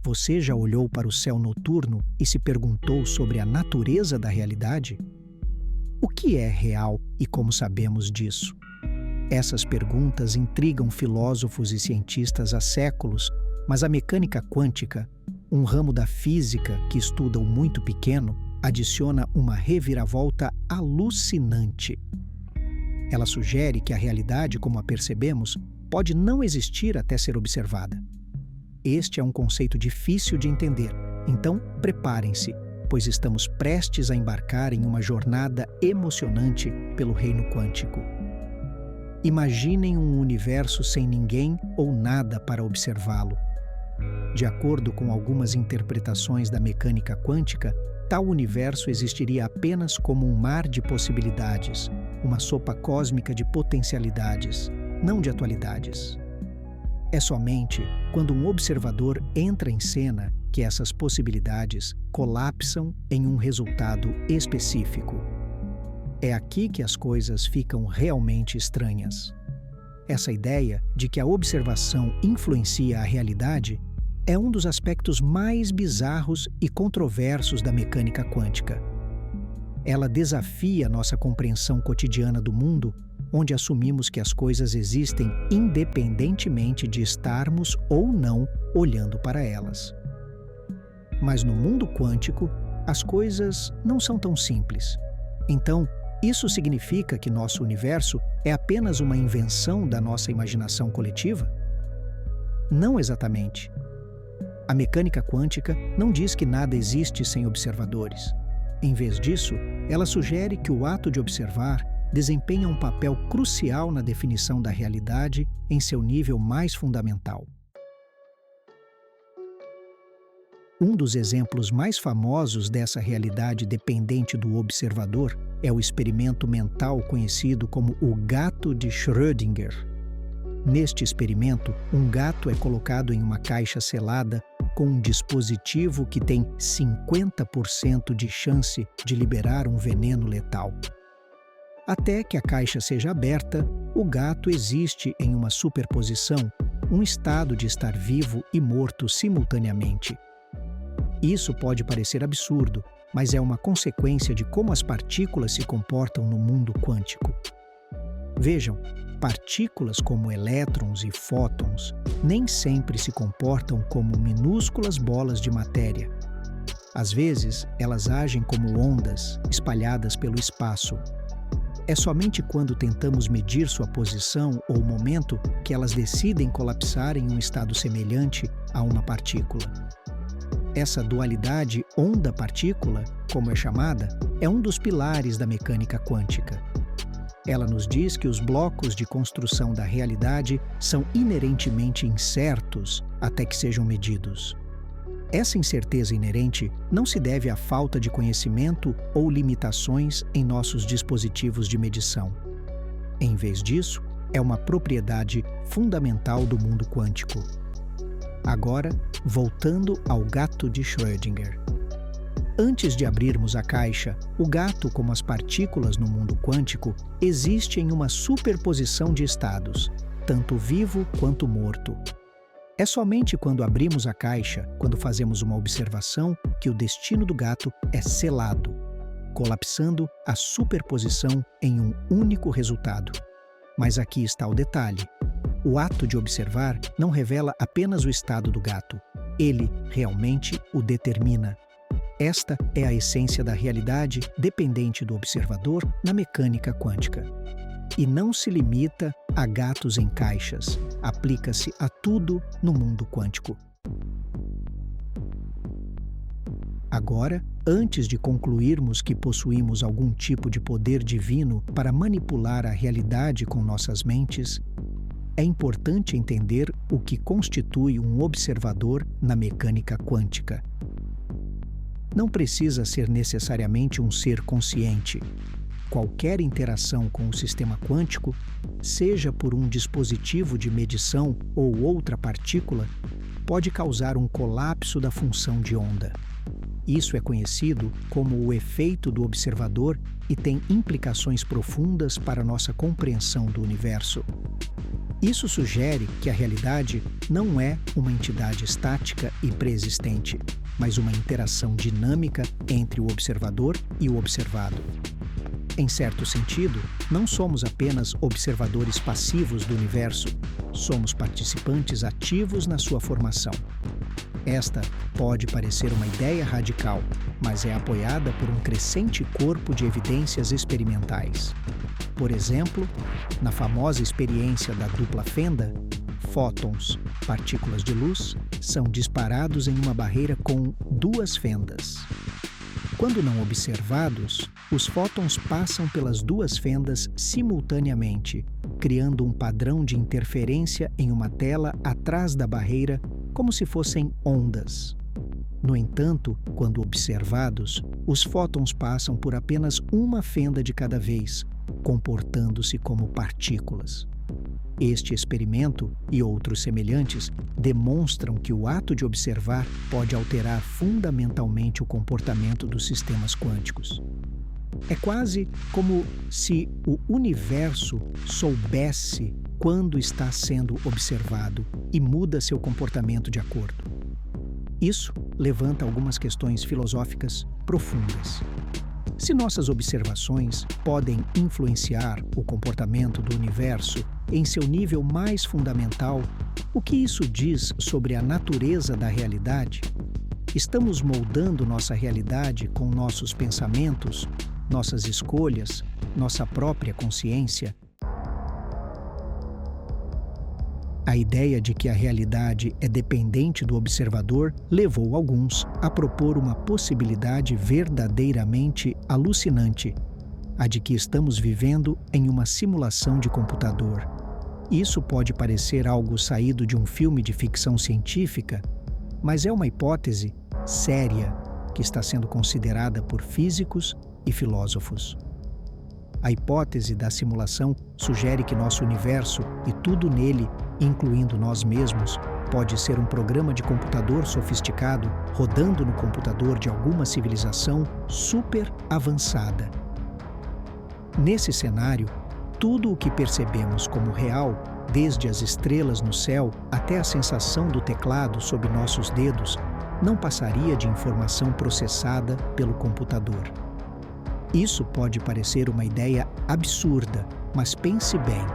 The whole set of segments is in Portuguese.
Você já olhou para o céu noturno e se perguntou sobre a natureza da realidade? O que é real e como sabemos disso? Essas perguntas intrigam filósofos e cientistas há séculos, mas a mecânica quântica, um ramo da física que estuda o muito pequeno, adiciona uma reviravolta alucinante. Ela sugere que a realidade, como a percebemos, pode não existir até ser observada. Este é um conceito difícil de entender, então preparem-se, pois estamos prestes a embarcar em uma jornada emocionante pelo reino quântico. Imaginem um universo sem ninguém ou nada para observá-lo. De acordo com algumas interpretações da mecânica quântica, tal universo existiria apenas como um mar de possibilidades, uma sopa cósmica de potencialidades, não de atualidades. É somente quando um observador entra em cena que essas possibilidades colapsam em um resultado específico. É aqui que as coisas ficam realmente estranhas. Essa ideia de que a observação influencia a realidade é um dos aspectos mais bizarros e controversos da mecânica quântica. Ela desafia nossa compreensão cotidiana do mundo, onde assumimos que as coisas existem independentemente de estarmos ou não olhando para elas. Mas no mundo quântico, as coisas não são tão simples. Então, isso significa que nosso universo é apenas uma invenção da nossa imaginação coletiva? Não exatamente. A mecânica quântica não diz que nada existe sem observadores. Em vez disso, ela sugere que o ato de observar desempenha um papel crucial na definição da realidade em seu nível mais fundamental. Um dos exemplos mais famosos dessa realidade dependente do observador é o experimento mental conhecido como o gato de Schrödinger. Neste experimento, um gato é colocado em uma caixa selada com um dispositivo que tem 50% de chance de liberar um veneno letal. Até que a caixa seja aberta, o gato existe em uma superposição, um estado de estar vivo e morto simultaneamente. Isso pode parecer absurdo, mas é uma consequência de como as partículas se comportam no mundo quântico. Vejam, partículas como elétrons e fótons nem sempre se comportam como minúsculas bolas de matéria. Às vezes, elas agem como ondas espalhadas pelo espaço. É somente quando tentamos medir sua posição ou momento que elas decidem colapsar em um estado semelhante a uma partícula. Essa dualidade onda-partícula, como é chamada, é um dos pilares da mecânica quântica. Ela nos diz que os blocos de construção da realidade são inerentemente incertos até que sejam medidos. Essa incerteza inerente não se deve à falta de conhecimento ou limitações em nossos dispositivos de medição. Em vez disso, é uma propriedade fundamental do mundo quântico. Agora, voltando ao gato de Schrödinger. Antes de abrirmos a caixa, o gato, como as partículas no mundo quântico, existe em uma superposição de estados, tanto vivo quanto morto. É somente quando abrimos a caixa, quando fazemos uma observação, que o destino do gato é selado, colapsando a superposição em um único resultado. Mas aqui está o detalhe. O ato de observar não revela apenas o estado do gato. Ele realmente o determina. Esta é a essência da realidade dependente do observador na mecânica quântica. E não se limita a gatos em caixas, aplica-se a tudo no mundo quântico. Agora, antes de concluirmos que possuímos algum tipo de poder divino para manipular a realidade com nossas mentes, é importante entender o que constitui um observador na mecânica quântica. Não precisa ser necessariamente um ser consciente. Qualquer interação com o sistema quântico, seja por um dispositivo de medição ou outra partícula, pode causar um colapso da função de onda. Isso é conhecido como o efeito do observador e tem implicações profundas para nossa compreensão do universo. Isso sugere que a realidade não é uma entidade estática e preexistente, mas uma interação dinâmica entre o observador e o observado. Em certo sentido, não somos apenas observadores passivos do universo, somos participantes ativos na sua formação. Esta pode parecer uma ideia radical, mas é apoiada por um crescente corpo de evidências experimentais. Por exemplo, na famosa experiência da dupla fenda, fótons, partículas de luz, são disparados em uma barreira com duas fendas. Quando não observados, os fótons passam pelas duas fendas simultaneamente, criando um padrão de interferência em uma tela atrás da barreira, como se fossem ondas. No entanto, quando observados, os fótons passam por apenas uma fenda de cada vez, comportando-se como partículas. Este experimento e outros semelhantes demonstram que o ato de observar pode alterar fundamentalmente o comportamento dos sistemas quânticos. É quase como se o universo soubesse quando está sendo observado e muda seu comportamento de acordo. Isso levanta algumas questões filosóficas profundas. Se nossas observações podem influenciar o comportamento do universo em seu nível mais fundamental, o que isso diz sobre a natureza da realidade? Estamos moldando nossa realidade com nossos pensamentos, nossas escolhas, nossa própria consciência? A ideia de que a realidade é dependente do observador levou alguns a propor uma possibilidade verdadeiramente alucinante, a de que estamos vivendo em uma simulação de computador. Isso pode parecer algo saído de um filme de ficção científica, mas é uma hipótese séria que está sendo considerada por físicos e filósofos. A hipótese da simulação sugere que nosso universo e tudo nele, incluindo nós mesmos, pode ser um programa de computador sofisticado rodando no computador de alguma civilização super avançada. Nesse cenário, tudo o que percebemos como real, desde as estrelas no céu até a sensação do teclado sob nossos dedos, não passaria de informação processada pelo computador. Isso pode parecer uma ideia absurda, mas pense bem.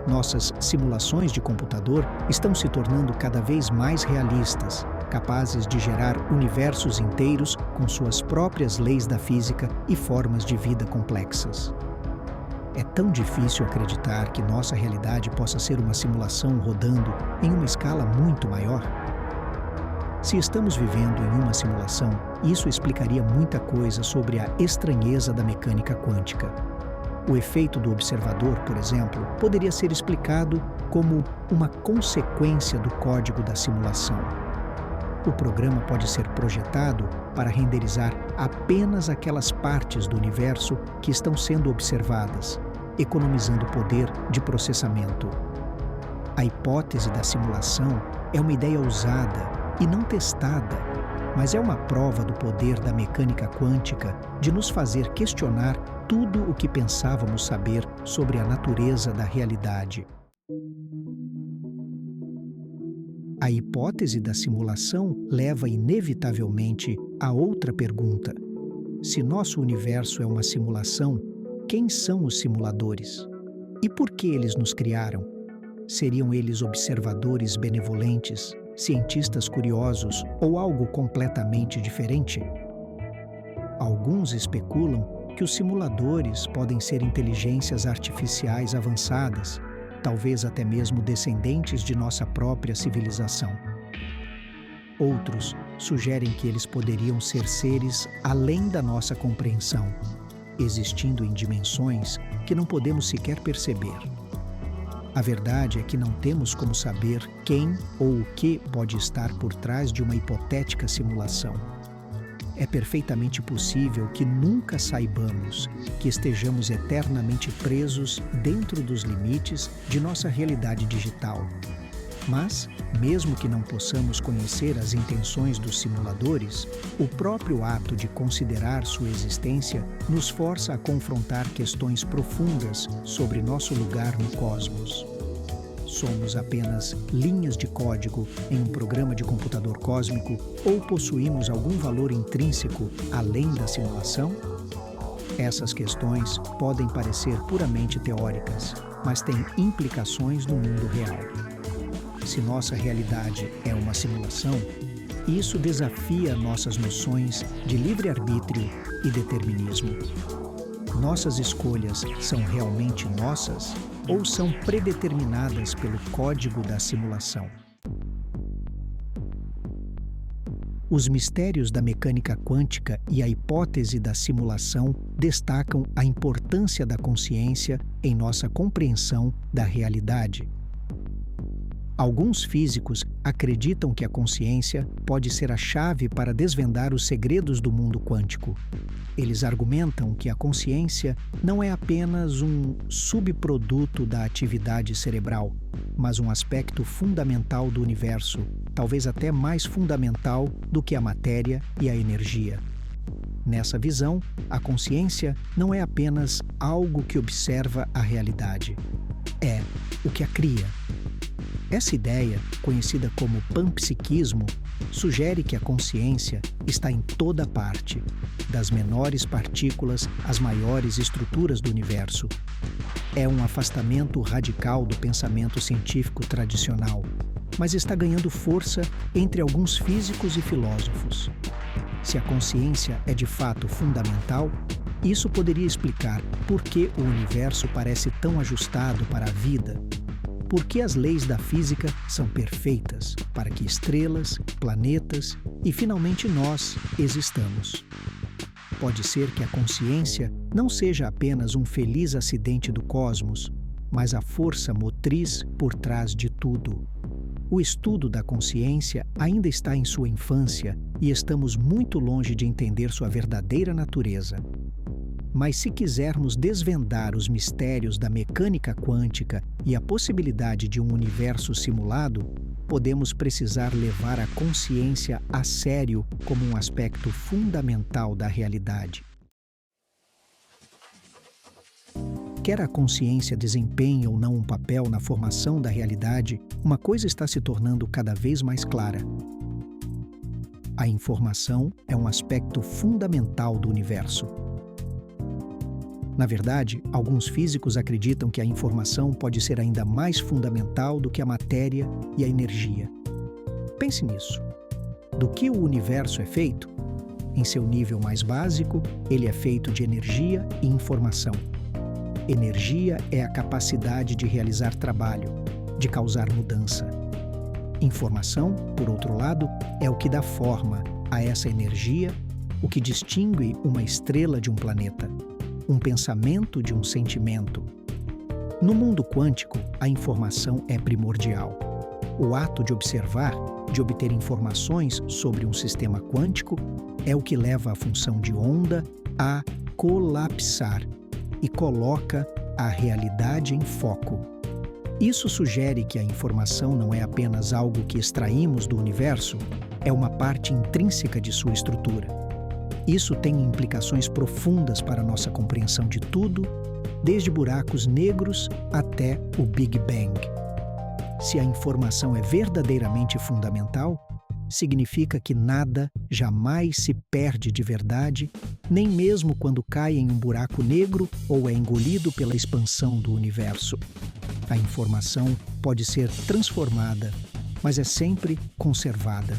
Nossas simulações de computador estão se tornando cada vez mais realistas, capazes de gerar universos inteiros com suas próprias leis da física e formas de vida complexas. É tão difícil acreditar que nossa realidade possa ser uma simulação rodando em uma escala muito maior. Se estamos vivendo em uma simulação, isso explicaria muita coisa sobre a estranheza da mecânica quântica. O efeito do observador, por exemplo, poderia ser explicado como uma consequência do código da simulação. O programa pode ser projetado para renderizar apenas aquelas partes do universo que estão sendo observadas, economizando poder de processamento. A hipótese da simulação é uma ideia usada e não testada, mas é uma prova do poder da mecânica quântica de nos fazer questionar tudo o que pensávamos saber sobre a natureza da realidade. A hipótese da simulação leva inevitavelmente a outra pergunta. Se nosso universo é uma simulação, quem são os simuladores? E por que eles nos criaram? Seriam eles observadores benevolentes, cientistas curiosos ou algo completamente diferente? Alguns especulam que os simuladores podem ser inteligências artificiais avançadas, talvez até mesmo descendentes de nossa própria civilização. Outros sugerem que eles poderiam ser seres além da nossa compreensão, existindo em dimensões que não podemos sequer perceber. A verdade é que não temos como saber quem ou o que pode estar por trás de uma hipotética simulação. É perfeitamente possível que nunca saibamos, que estejamos eternamente presos dentro dos limites de nossa realidade digital. Mas, mesmo que não possamos conhecer as intenções dos simuladores, o próprio ato de considerar sua existência nos força a confrontar questões profundas sobre nosso lugar no cosmos. Somos apenas linhas de código em um programa de computador cósmico ou possuímos algum valor intrínseco além da simulação? Essas questões podem parecer puramente teóricas, mas têm implicações no mundo real. Se nossa realidade é uma simulação, isso desafia nossas noções de livre-arbítrio e determinismo. Nossas escolhas são realmente nossas ou são predeterminadas pelo código da simulação? Os mistérios da mecânica quântica e a hipótese da simulação destacam a importância da consciência em nossa compreensão da realidade. Alguns físicos acreditam que a consciência pode ser a chave para desvendar os segredos do mundo quântico. Eles argumentam que a consciência não é apenas um subproduto da atividade cerebral, mas um aspecto fundamental do universo, talvez até mais fundamental do que a matéria e a energia. Nessa visão, a consciência não é apenas algo que observa a realidade, é o que a cria. Essa ideia, conhecida como panpsiquismo, sugere que a consciência está em toda parte, das menores partículas às maiores estruturas do universo. É um afastamento radical do pensamento científico tradicional, mas está ganhando força entre alguns físicos e filósofos. Se a consciência é de fato fundamental, isso poderia explicar por que o universo parece tão ajustado para a vida. Por que as leis da física são perfeitas para que estrelas, planetas e finalmente nós existamos? Pode ser que a consciência não seja apenas um feliz acidente do cosmos, mas a força motriz por trás de tudo. O estudo da consciência ainda está em sua infância e estamos muito longe de entender sua verdadeira natureza. Mas se quisermos desvendar os mistérios da mecânica quântica e a possibilidade de um universo simulado, podemos precisar levar a consciência a sério como um aspecto fundamental da realidade. Quer a consciência desempenhe ou não um papel na formação da realidade, uma coisa está se tornando cada vez mais clara. A informação é um aspecto fundamental do universo. Na verdade, alguns físicos acreditam que a informação pode ser ainda mais fundamental do que a matéria e a energia. Pense nisso. Do que o universo é feito? Em seu nível mais básico, ele é feito de energia e informação. Energia é a capacidade de realizar trabalho, de causar mudança. Informação, por outro lado, é o que dá forma a essa energia, o que distingue uma estrela de um planeta, um pensamento de um sentimento. No mundo quântico, a informação é primordial. O ato de observar, de obter informações sobre um sistema quântico, é o que leva a função de onda a colapsar e coloca a realidade em foco. Isso sugere que a informação não é apenas algo que extraímos do universo, é uma parte intrínseca de sua estrutura. Isso tem implicações profundas para nossa compreensão de tudo, desde buracos negros até o Big Bang. Se a informação é verdadeiramente fundamental, significa que nada jamais se perde de verdade, nem mesmo quando cai em um buraco negro ou é engolido pela expansão do universo. A informação pode ser transformada, mas é sempre conservada.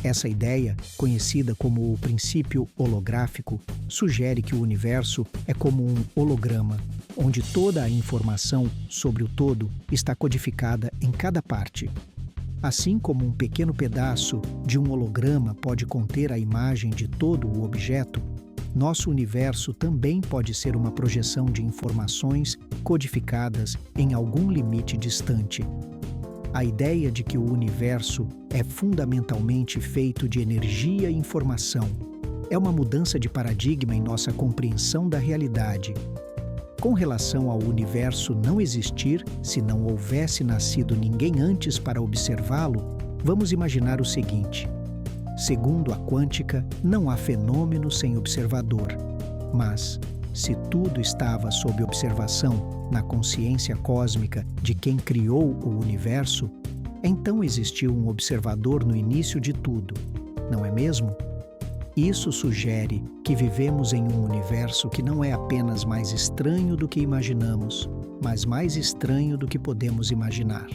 Essa ideia, conhecida como o princípio holográfico, sugere que o universo é como um holograma, onde toda a informação sobre o todo está codificada em cada parte. Assim como um pequeno pedaço de um holograma pode conter a imagem de todo o objeto, nosso universo também pode ser uma projeção de informações codificadas em algum limite distante. A ideia de que o universo é fundamentalmente feito de energia e informação é uma mudança de paradigma em nossa compreensão da realidade. Com relação ao universo não existir se não houvesse nascido ninguém antes para observá-lo, vamos imaginar o seguinte: segundo a quântica, não há fenômeno sem observador, mas Se tudo estava sob observação na consciência cósmica de quem criou o universo, então existiu um observador no início de tudo, não é mesmo? Isso sugere que vivemos em um universo que não é apenas mais estranho do que imaginamos, mas mais estranho do que podemos imaginar.